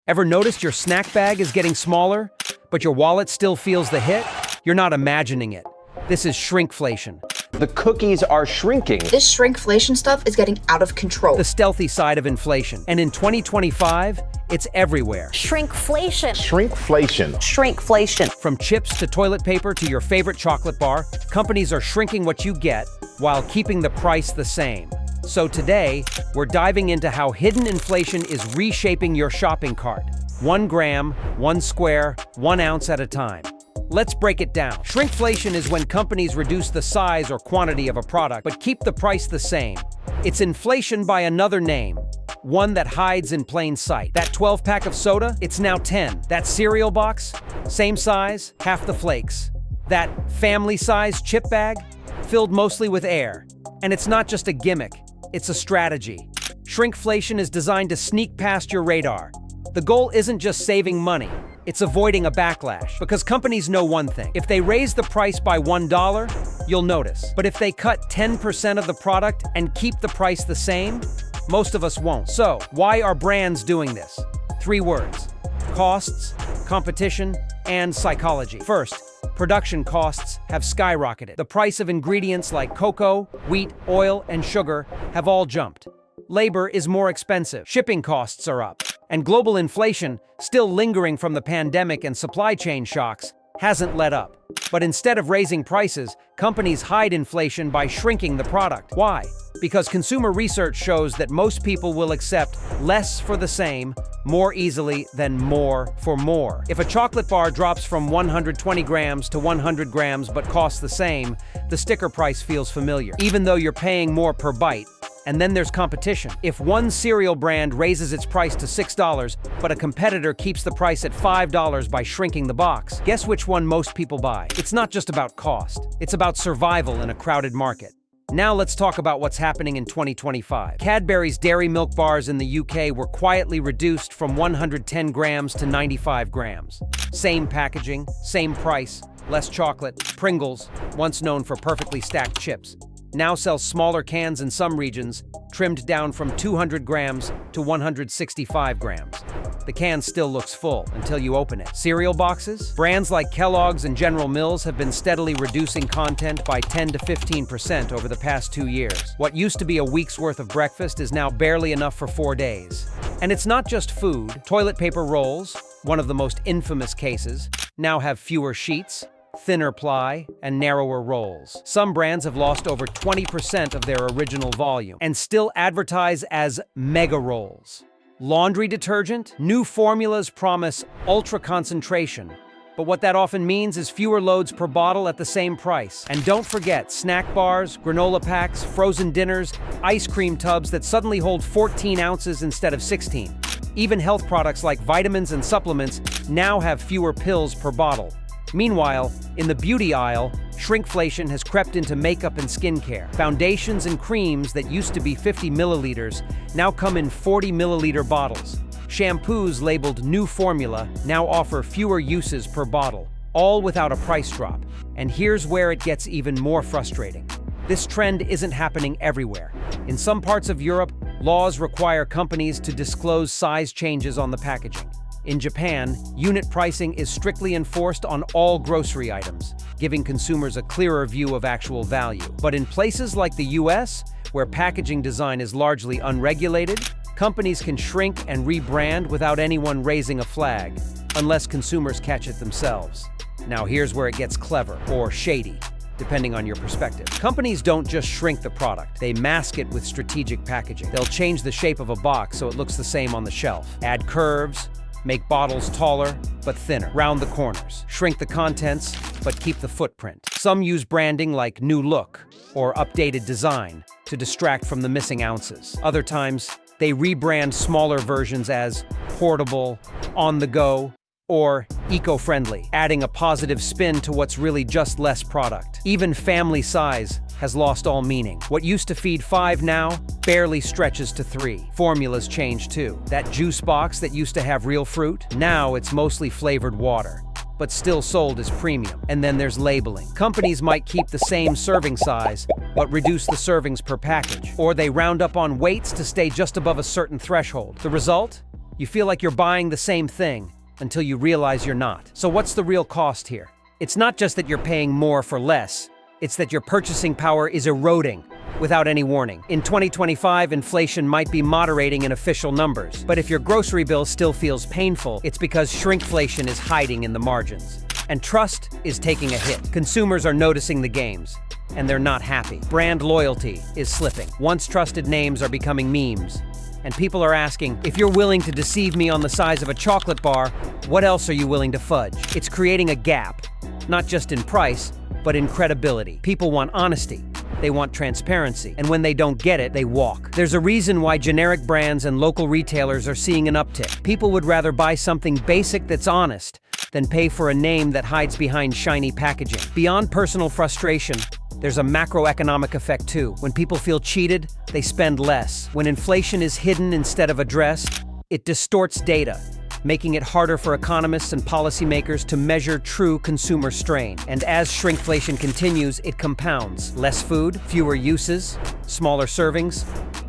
Ever noticed your snack bag is getting smaller, but your wallet still feels the hit? You're not imagining it. This is shrinkflation. The cookies are shrinking. This shrinkflation stuff is getting out of control. The stealthy side of inflation. And in 2025, it's everywhere. Shrinkflation. Shrinkflation. Shrinkflation. From chips to toilet paper to your favorite chocolate bar, companies are shrinking what you get while keeping the price the same. So today, we're diving into how hidden inflation is reshaping your shopping cart. 1 gram, 1 square, 1 ounce at a time. Let's break it down. Shrinkflation is when companies reduce the size or quantity of a product, but keep the price the same. It's inflation by another name, one that hides in plain sight. That 12-pack of soda, it's now 10. That cereal box, same size, half the flakes. That family-sized chip bag, filled mostly with air. And it's not just a gimmick, it's a strategy. Shrinkflation is designed to sneak past your radar. The goal isn't just saving money, it's avoiding a backlash. Because companies know one thing: if they raise the price by $1, you'll notice. But if they cut 10% of the product and keep the price the same, most of us won't. So, why are brands doing this? 3 words: costs, competition, and psychology. First, production costs have skyrocketed. The price of ingredients like cocoa, wheat, oil, and sugar have all jumped. Labor is more expensive, shipping costs are up, and global inflation, still lingering from the pandemic and supply chain shocks, hasn't let up. But instead of raising prices, companies hide inflation by shrinking the product. Why? Because consumer research shows that most people will accept less for the same more easily than more for more. If a chocolate bar drops from 120 grams to 100 grams but costs the same, the sticker price feels familiar, even though you're paying more per bite. And then there's competition. If one cereal brand raises its price to $6, but a competitor keeps the price at $5 by shrinking the box, guess which one most people buy? It's not just about cost, it's about survival in a crowded market. Now let's talk about what's happening in 2025. Cadbury's dairy milk bars in the UK were quietly reduced from 110 grams to 95 grams. Same packaging, same price, less chocolate. Pringles, once known for perfectly stacked chips, now sells smaller cans in some regions, trimmed down from 200 grams to 165 grams. The can still looks full until you open it. Cereal boxes? Brands like Kellogg's and General Mills have been steadily reducing content by 10 to 15% over the past 2 years. What used to be a week's worth of breakfast is now barely enough for 4 days. And it's not just food. Toilet paper rolls, one of the most infamous cases, now have fewer sheets, thinner ply, and narrower rolls. Some brands have lost over 20% of their original volume and still advertise as mega rolls. Laundry detergent? New formulas promise ultra concentration, but what that often means is fewer loads per bottle at the same price. And don't forget snack bars, granola packs, frozen dinners, ice cream tubs that suddenly hold 14 ounces instead of 16. Even health products like vitamins and supplements now have fewer pills per bottle. Meanwhile, in the beauty aisle, shrinkflation has crept into makeup and skincare. Foundations and creams that used to be 50 milliliters now come in 40 milliliter bottles. Shampoos labeled new formula now offer fewer uses per bottle, all without a price drop. And here's where it gets even more frustrating. This trend isn't happening everywhere. In some parts of Europe, laws require companies to disclose size changes on the packaging. In Japan, unit pricing is strictly enforced on all grocery items, giving consumers a clearer view of actual value. But in places like the US, where packaging design is largely unregulated, companies can shrink and rebrand without anyone raising a flag, unless consumers catch it themselves. Now here's where it gets clever, or shady, depending on your perspective. Companies don't just shrink the product, they mask it with strategic packaging. They'll change the shape of a box so it looks the same on the shelf, add curves, make bottles taller, but thinner, round the corners, shrink the contents, but keep the footprint. Some use branding like new look or updated design to distract from the missing ounces. Other times, they rebrand smaller versions as portable, on the go, or eco-friendly, adding a positive spin to what's really just less product. Even family size has lost all meaning. What used to feed 5 now barely stretches to 3. Formulas change too. That juice box that used to have real fruit, now it's mostly flavored water, but still sold as premium. And then there's labeling. Companies might keep the same serving size, but reduce the servings per package. Or they round up on weights to stay just above a certain threshold. The result? You feel like you're buying the same thing until you realize you're not. So what's the real cost here? It's not just that you're paying more for less, it's that your purchasing power is eroding without any warning. In 2025, inflation might be moderating in official numbers, but if your grocery bill still feels painful, it's because shrinkflation is hiding in the margins. And trust is taking a hit. Consumers are noticing the games, and they're not happy. Brand loyalty is slipping. Once trusted names are becoming memes. And people are asking, if you're willing to deceive me on the size of a chocolate bar, what else are you willing to fudge? It's creating a gap, not just in price, but in credibility. People want honesty. They want transparency. And when they don't get it, they walk. There's a reason why generic brands and local retailers are seeing an uptick. People would rather buy something basic that's honest than pay for a name that hides behind shiny packaging. Beyond personal frustration, there's a macroeconomic effect too. When people feel cheated, they spend less. When inflation is hidden instead of addressed, it distorts data, making it harder for economists and policymakers to measure true consumer strain. And as shrinkflation continues, it compounds. Less food, fewer uses, smaller servings,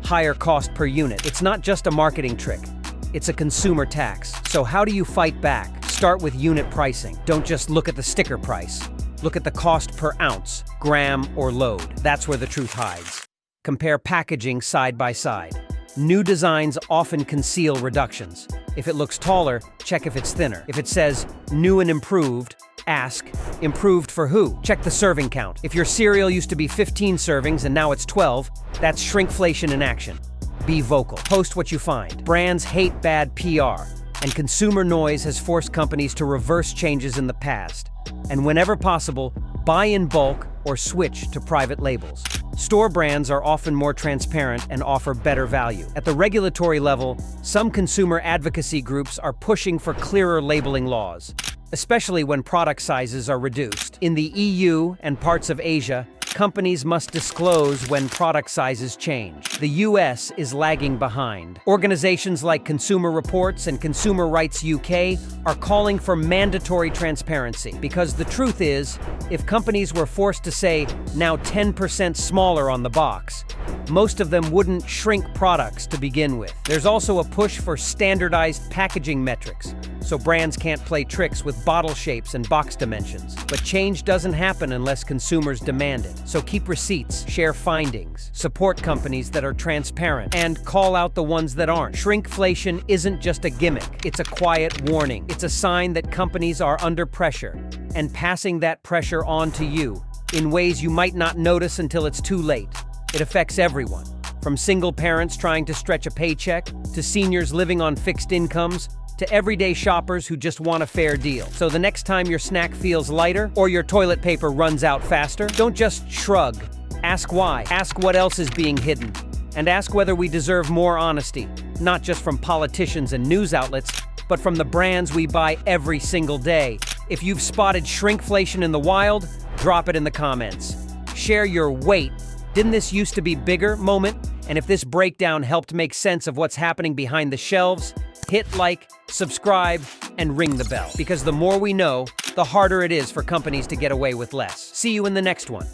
higher cost per unit. It's not just a marketing trick, it's a consumer tax. So how do you fight back? Start with unit pricing. Don't just look at the sticker price. Look at the cost per ounce, gram, or load. That's where the truth hides. Compare packaging side by side. New designs often conceal reductions. If it looks taller, check if it's thinner. If it says new and improved, ask, improved for who? Check the serving count. If your cereal used to be 15 servings and now it's 12, that's shrinkflation in action. Be vocal. Post what you find. Brands hate bad PR, and consumer noise has forced companies to reverse changes in the past. And whenever possible, buy in bulk or switch to private labels. Store brands are often more transparent and offer better value. At the regulatory level, some consumer advocacy groups are pushing for clearer labeling laws, especially when product sizes are reduced. In the EU and parts of Asia, companies must disclose when product sizes change. The US is lagging behind. Organizations like Consumer Reports and Consumer Rights UK are calling for mandatory transparency, because the truth is, if companies were forced to say, now 10% smaller on the box, most of them wouldn't shrink products to begin with. There's also a push for standardized packaging metrics, so brands can't play tricks with bottle shapes and box dimensions. But change doesn't happen unless consumers demand it. So keep receipts, share findings, support companies that are transparent, and call out the ones that aren't. Shrinkflation isn't just a gimmick, it's a quiet warning. It's a sign that companies are under pressure, and passing that pressure on to you in ways you might not notice until it's too late. It affects everyone, from single parents trying to stretch a paycheck, to seniors living on fixed incomes, to everyday shoppers who just want a fair deal. So the next time your snack feels lighter or your toilet paper runs out faster, don't just shrug. Ask why. Ask what else is being hidden. And ask whether we deserve more honesty, not just from politicians and news outlets, but from the brands we buy every single day. If you've spotted shrinkflation in the wild, drop it in the comments. Share your "wait, didn't this used to be bigger" moment, and if this breakdown helped make sense of what's happening behind the shelves, hit like, subscribe, and ring the bell. Because the more we know, the harder it is for companies to get away with less. See you in the next one.